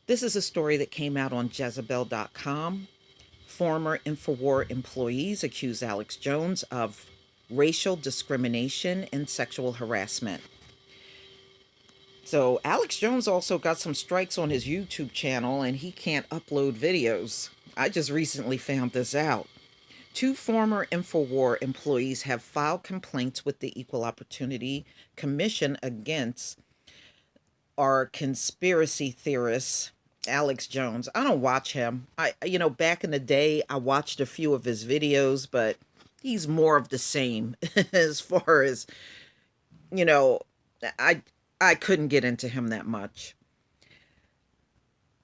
This is a story that came out on Jezebel.com. Former InfoWar employees accuse Alex Jones of racial discrimination and sexual harassment. So, Alex Jones also got some strikes on his YouTube channel and he can't upload videos. I just recently found this out. Two former InfoWar employees have filed complaints with the Equal Opportunity Commission against our conspiracy theorist Alex Jones. I don't watch him. Back in the day, I watched a few of his videos, but he's more of the same as far as, you know, I I couldn't get into him that much.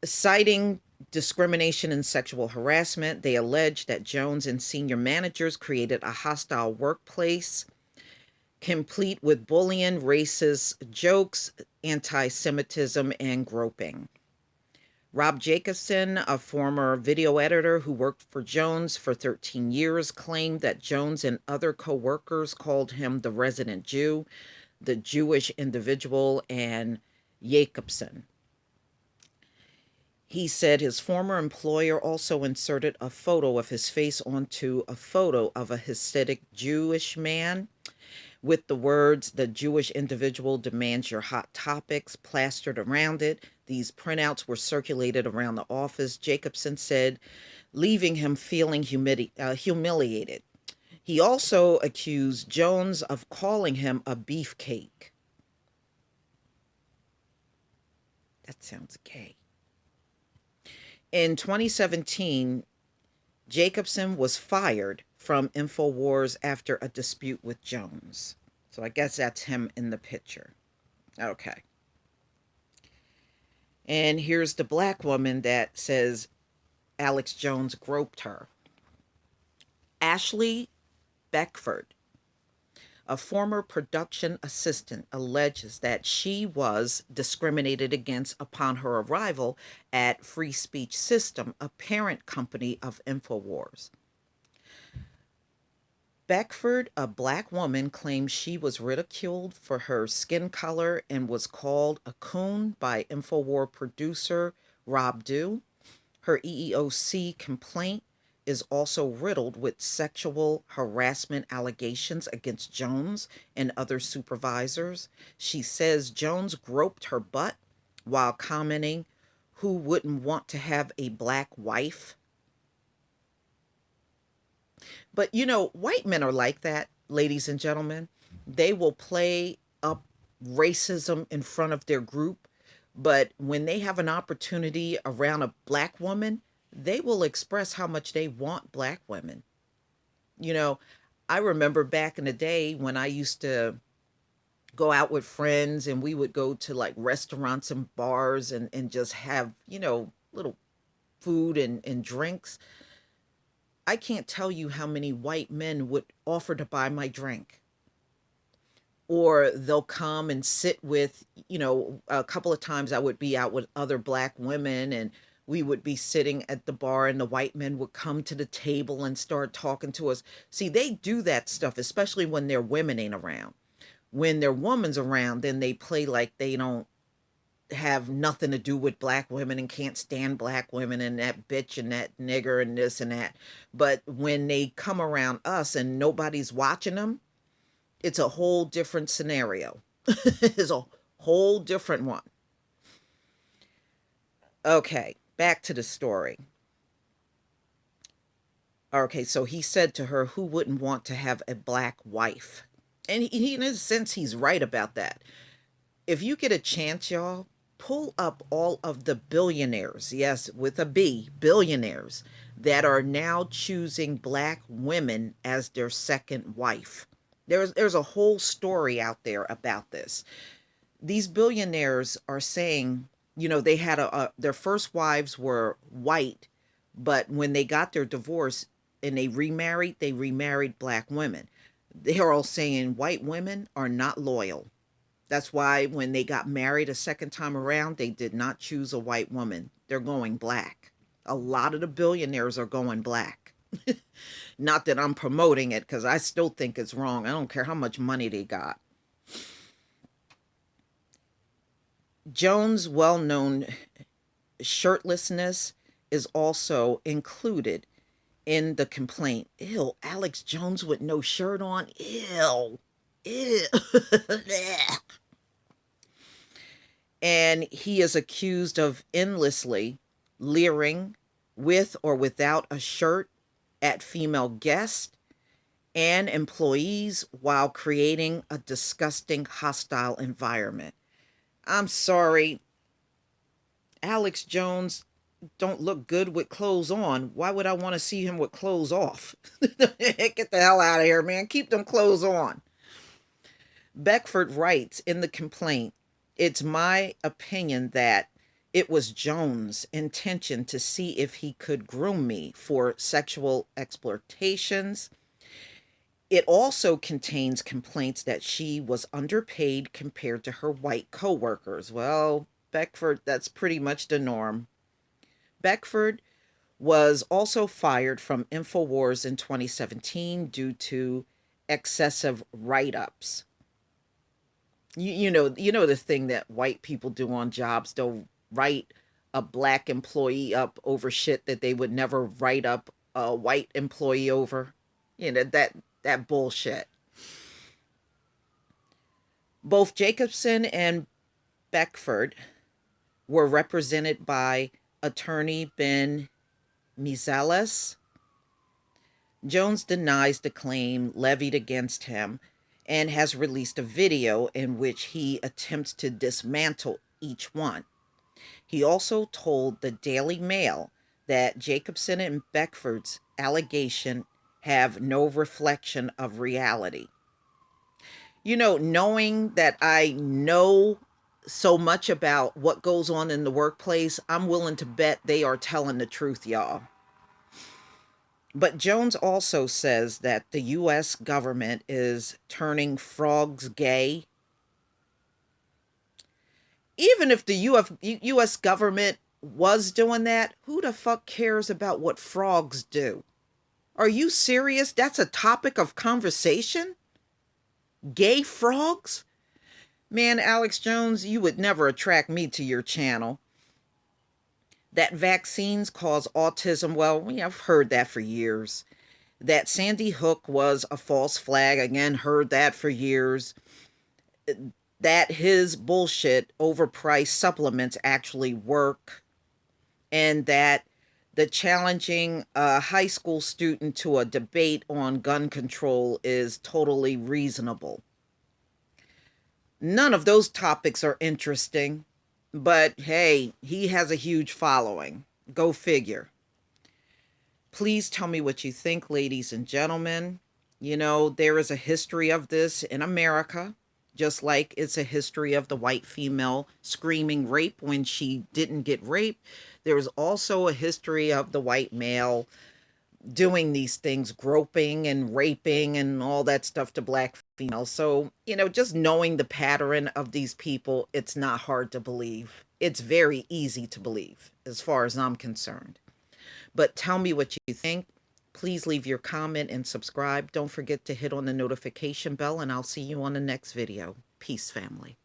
Citing discrimination and sexual harassment, they allege that Jones and senior managers created a hostile workplace complete with bullying, racist jokes, anti Semitism, and groping. Rob Jacobson, a former video editor who worked for Jones for 13 years, claimed that Jones and other co workers called him the resident Jew, the Jewish individual, and Jacobson. He said his former employer also inserted a photo of his face onto a photo of a Hasidic Jewish man with the words, "The Jewish individual demands your hot topics," plastered around it. These printouts were circulated around the office, Jacobson said, leaving him feeling humiliated. He also accused Jones of calling him a beefcake. That sounds gay. In 2017, Jacobson was fired from InfoWars after a dispute with Jones. So I guess that's him in the picture. Okay. And here's the black woman that says Alex Jones groped her. Ashley Beckford, a former production assistant, alleges that she was discriminated against upon her arrival at Free Speech System, a parent company of InfoWars. Beckford, a black woman, claims she was ridiculed for her skin color and was called a coon by InfoWar producer Rob Dew. Her EEOC complaint is also riddled with sexual harassment allegations against Jones and other supervisors. She says Jones groped her butt while commenting, "Who wouldn't want to have a black wife?" But white men are like that, ladies and gentlemen. They will play up racism in front of their group, but when they have an opportunity around a black woman, they will express how much they want black women. You know, I remember back in the day when I used to go out with friends and we would go to like restaurants and bars and just have, little food and drinks. I can't tell you how many white men would offer to buy my drink. Or they'll come and sit with, a couple of times I would be out with other black women and we would be sitting at the bar and the white men would come to the table and start talking to us. See, they do that stuff, especially when their women ain't around. When their woman's around, then they play like they don't have nothing to do with black women and can't stand black women and that bitch and that nigger and this and that. But when they come around us and nobody's watching them, it's a whole different scenario. It's a whole different one. Okay, back to the story. Okay, so he said to her, "Who wouldn't want to have a black wife?" And in a sense, he's right about that. If you get a chance, y'all, pull up all of the billionaires, yes, with a B, billionaires, that are now choosing black women as their second wife. There's a whole story out there about this. These billionaires are saying, they had their first wives were white, but when they got their divorce and they remarried black women. They're all saying white women are not loyal. That's why when they got married a second time around, they did not choose a white woman. They're going black. A lot of the billionaires are going black. Not that I'm promoting it because I still think it's wrong. I don't care how much money they got. Jones, well known Shirtlessness is also included in the complaint. Ew, Alex Jones with no shirt on. Ew. Ew. And he is accused of endlessly leering with or without a shirt at female guests and employees while creating a disgusting, hostile environment. I'm sorry, Alex Jones don't look good with clothes on. Why would I want to see him with clothes off? Get the hell out of here, man. Keep them clothes on. Beckford writes in the complaint, it's my opinion that it was Jones' intention to see if he could groom me for sexual exploitations. It also contains complaints that she was underpaid compared to her white coworkers. Well, Beckford, that's pretty much the norm. Beckford was also fired from InfoWars in 2017 due to excessive write-ups. You know the thing that white people do on jobs, they'll write a black employee up over shit that they would never write up a white employee over. That bullshit. Both Jacobson and Beckford were represented by attorney Ben Mizales. Jones denies the claim levied against him and has released a video in which he attempts to dismantle each one. He also told the Daily Mail that Jacobson and Beckford's allegation have no reflection of reality. Knowing that I know so much about what goes on in the workplace, I'm willing to bet they are telling the truth, y'all. But Jones also says that the U.S. government is turning frogs gay. Even if the U.S. government was doing that, who the fuck cares about what frogs do? Are you serious? That's a topic of conversation? Gay frogs? Man, Alex Jones, you would never attract me to your channel. That vaccines cause autism, well, I've heard that for years. That Sandy Hook was a false flag, again, heard that for years. That his bullshit overpriced supplements actually work. And that the challenging a high school student to a debate on gun control is totally reasonable. None of those topics are interesting, but hey, he has a huge following. Go figure. Please tell me what you think, ladies and gentlemen. There is a history of this in America, just like it's a history of the white female screaming rape when she didn't get raped. There is also a history of the white male doing these things, groping and raping and all that stuff to black females. So, just knowing the pattern of these people, it's not hard to believe. It's very easy to believe as far as I'm concerned. But tell me what you think. Please leave your comment and subscribe. Don't forget to hit on the notification bell, and I'll see you on the next video. Peace, family.